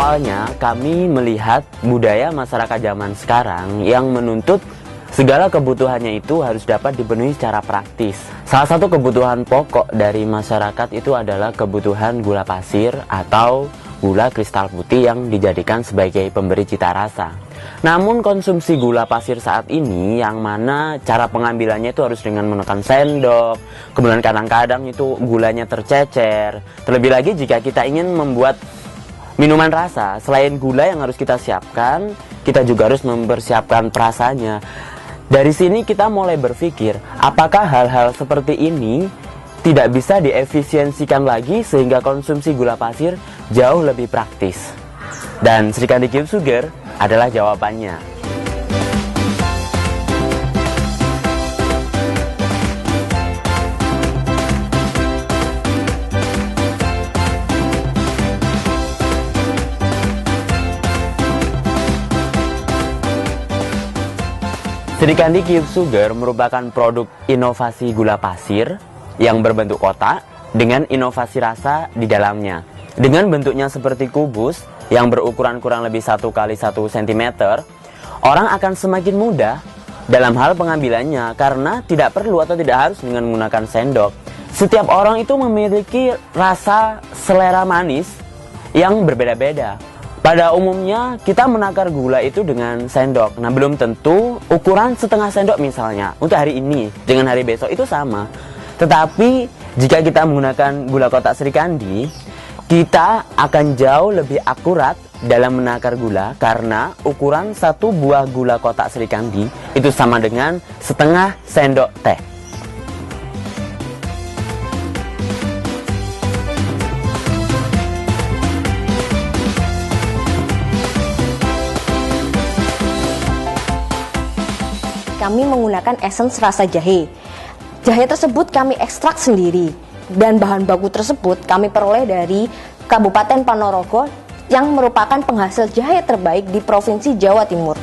Soalnya kami melihat budaya masyarakat zaman sekarang yang menuntut segala kebutuhannya itu harus dapat dipenuhi secara praktis. Salah satu kebutuhan pokok dari masyarakat itu adalah kebutuhan gula pasir atau gula kristal putih yang dijadikan sebagai pemberi cita rasa. Namun konsumsi gula pasir saat ini yang mana cara pengambilannya itu harus dengan menekan sendok, kemudian kadang-kadang itu gulanya tercecer. Terlebih lagi jika kita ingin membuat minuman rasa, selain gula yang harus kita siapkan, kita juga harus mempersiapkan perasanya. Dari sini kita mulai berpikir, apakah hal-hal seperti ini tidak bisa diefisiensikan lagi sehingga konsumsi gula pasir jauh lebih praktis? Dan Sri Kandi Cube Sugar adalah jawabannya. Sri Kandi Cube Sugar merupakan produk inovasi gula pasir yang berbentuk kotak dengan inovasi rasa di dalamnya. Dengan bentuknya seperti kubus yang berukuran kurang lebih 1 x 1 cm, orang akan semakin mudah dalam hal pengambilannya karena tidak perlu atau tidak harus dengan menggunakan sendok. Setiap orang itu memiliki rasa selera manis yang berbeda-beda. Pada umumnya kita menakar gula itu dengan sendok. Nah, belum tentu ukuran setengah sendok misalnya untuk hari ini dengan hari besok itu sama. Tetapi jika kita menggunakan gula kotak Sri Kandi, kita akan jauh lebih akurat dalam menakar gula karena ukuran satu buah gula kotak Sri Kandi itu sama dengan setengah sendok teh. Kami menggunakan essence rasa jahe. Jahe tersebut kami ekstrak sendiri dan bahan baku tersebut kami peroleh dari Kabupaten Ponorogo yang merupakan penghasil jahe terbaik di Provinsi Jawa Timur.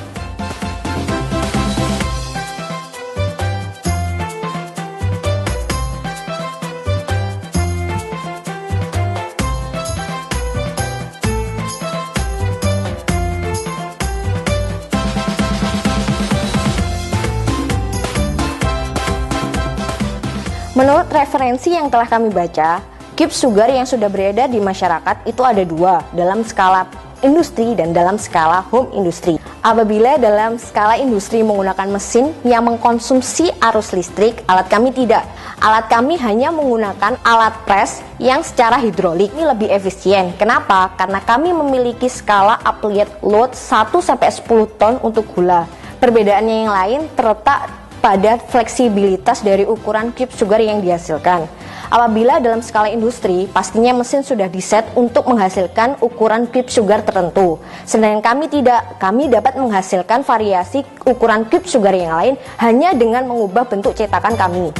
Menurut referensi yang telah kami baca, Cube Sugar yang sudah beredar di masyarakat itu ada dua, dalam skala industri dan dalam skala home industry. Apabila dalam skala industri menggunakan mesin yang mengkonsumsi arus listrik, alat kami tidak. Alat kami hanya menggunakan alat press yang secara hidrolik. Ini lebih efisien. Kenapa? Karena kami memiliki skala applied load 1-10 ton untuk gula. Perbedaannya yang lain terletak pada fleksibilitas dari ukuran Cube Sugar yang dihasilkan. Apabila dalam skala industri, pastinya mesin sudah diset untuk menghasilkan ukuran Cube Sugar tertentu. Sedangkan kami tidak, kami dapat menghasilkan variasi ukuran Cube Sugar yang lain hanya dengan mengubah bentuk cetakan kami.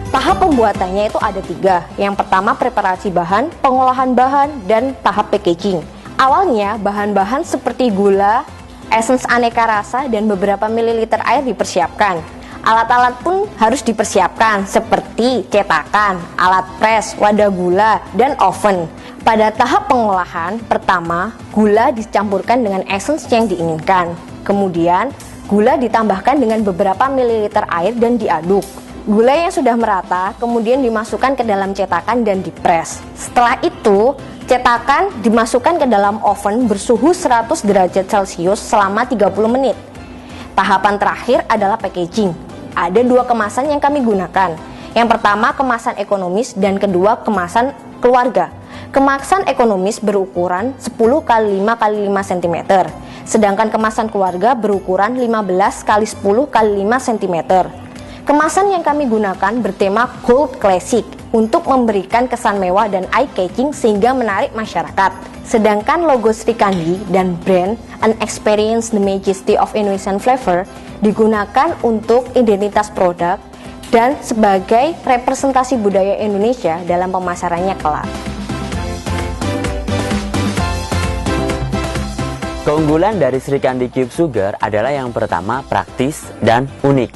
Tahap pembuatannya itu ada 3. Yang pertama preparasi bahan, pengolahan bahan, dan tahap packaging. Awalnya bahan-bahan seperti gula, essence aneka rasa, dan beberapa mililiter air dipersiapkan. Alat-alat pun harus dipersiapkan seperti cetakan, alat press, wadah gula, dan oven. Pada tahap pengolahan, pertama gula dicampurkan dengan essence yang diinginkan. Kemudian gula ditambahkan dengan beberapa mililiter air dan diaduk. Gula yang sudah merata kemudian dimasukkan ke dalam cetakan dan dipres. Setelah itu, cetakan dimasukkan ke dalam oven bersuhu 100 derajat Celcius selama 30 menit. Tahapan terakhir adalah packaging. Ada 2 kemasan yang kami gunakan. Yang pertama kemasan ekonomis dan kedua kemasan keluarga. Kemasan ekonomis berukuran 10 x 5 x 5 cm. Sedangkan kemasan keluarga berukuran 15 x 10 x 5 cm. Kemasan yang kami gunakan bertema Gold Classic untuk memberikan kesan mewah dan eye-catching sehingga menarik masyarakat. Sedangkan logo Sri Kandi dan brand An Experience the Majesty of Indonesian Flavor digunakan untuk identitas produk dan sebagai representasi budaya Indonesia dalam pemasarannya kelak. Keunggulan dari Sri Kandi Cube Sugar adalah yang pertama praktis dan unik.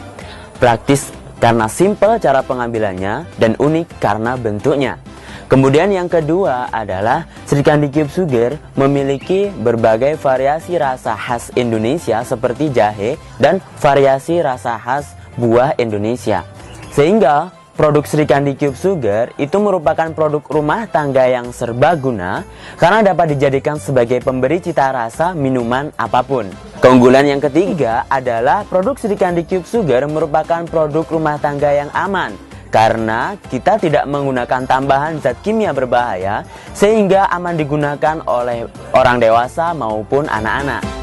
Praktis karena simple cara pengambilannya dan unik karena bentuknya. Kemudian yang kedua adalah Sri Kandi Cube Sugar memiliki berbagai variasi rasa khas Indonesia seperti jahe dan variasi rasa khas buah Indonesia. Sehingga produk Sri Kandi Cube Sugar itu merupakan produk rumah tangga yang serbaguna karena dapat dijadikan sebagai pemberi cita rasa minuman apapun. Keunggulan yang ketiga adalah produk Sri Kandi Cube Sugar merupakan produk rumah tangga yang aman karena kita tidak menggunakan tambahan zat kimia berbahaya sehingga aman digunakan oleh orang dewasa maupun anak-anak.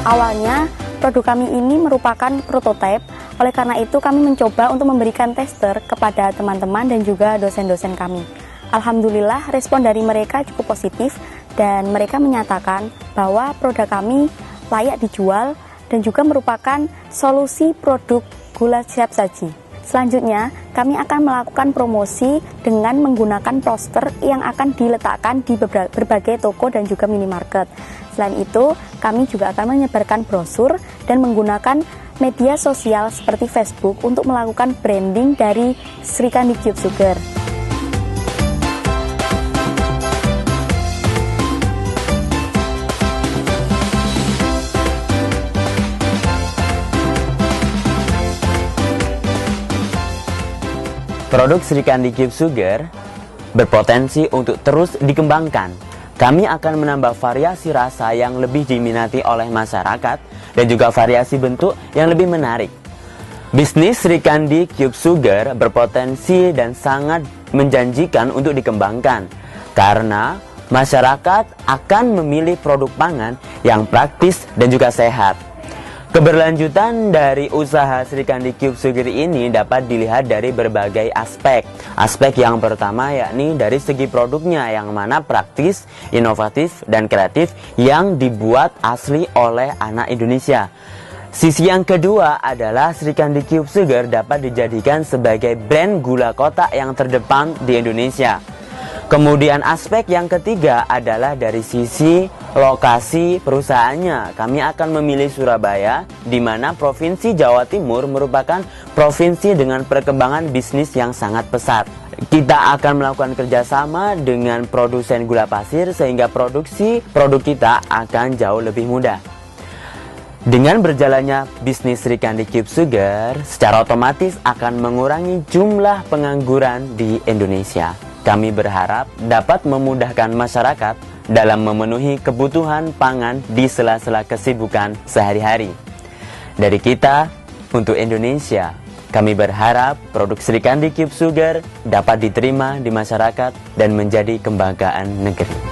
Awalnya, produk kami ini merupakan prototipe, oleh karena itu kami mencoba untuk memberikan tester kepada teman-teman dan juga dosen-dosen kami. Alhamdulillah, respon dari mereka cukup positif dan mereka menyatakan bahwa produk kami layak dijual dan juga merupakan solusi produk gula siap saji. Selanjutnya, kami akan melakukan promosi dengan menggunakan poster yang akan diletakkan di berbagai toko dan juga minimarket. Selain itu, kami juga akan menyebarkan brosur dan menggunakan media sosial seperti Facebook untuk melakukan branding dari Sri Kandi Cube Sugar. Produk Sri Kandi Cube Sugar berpotensi untuk terus dikembangkan. Kami akan menambah variasi rasa yang lebih diminati oleh masyarakat dan juga variasi bentuk yang lebih menarik. Bisnis Sri Kandi Cube Sugar berpotensi dan sangat menjanjikan untuk dikembangkan karena masyarakat akan memilih produk pangan yang praktis dan juga sehat. Keberlanjutan dari usaha Sri Kandi Cube Sugar ini dapat dilihat dari berbagai aspek. Aspek yang pertama yakni dari segi produknya yang mana praktis, inovatif, dan kreatif yang dibuat asli oleh anak Indonesia. Sisi yang kedua adalah Sri Kandi Cube Sugar dapat dijadikan sebagai brand gula kotak yang terdepan di Indonesia. Kemudian aspek yang ketiga adalah dari sisi lokasi perusahaannya. Kami akan memilih Surabaya, di mana Provinsi Jawa Timur merupakan provinsi dengan perkembangan bisnis yang sangat pesat. Kita akan melakukan kerjasama dengan produsen gula pasir sehingga produksi produk kita akan jauh lebih mudah. Dengan berjalannya bisnis Sri Kandi Cube Sugar, secara otomatis akan mengurangi jumlah pengangguran di Indonesia. Kami berharap dapat memudahkan masyarakat dalam memenuhi kebutuhan pangan di sela-sela kesibukan sehari-hari. Dari kita, untuk Indonesia, kami berharap produk Sri Kandi Cube Sugar dapat diterima di masyarakat dan menjadi kebanggaan negeri.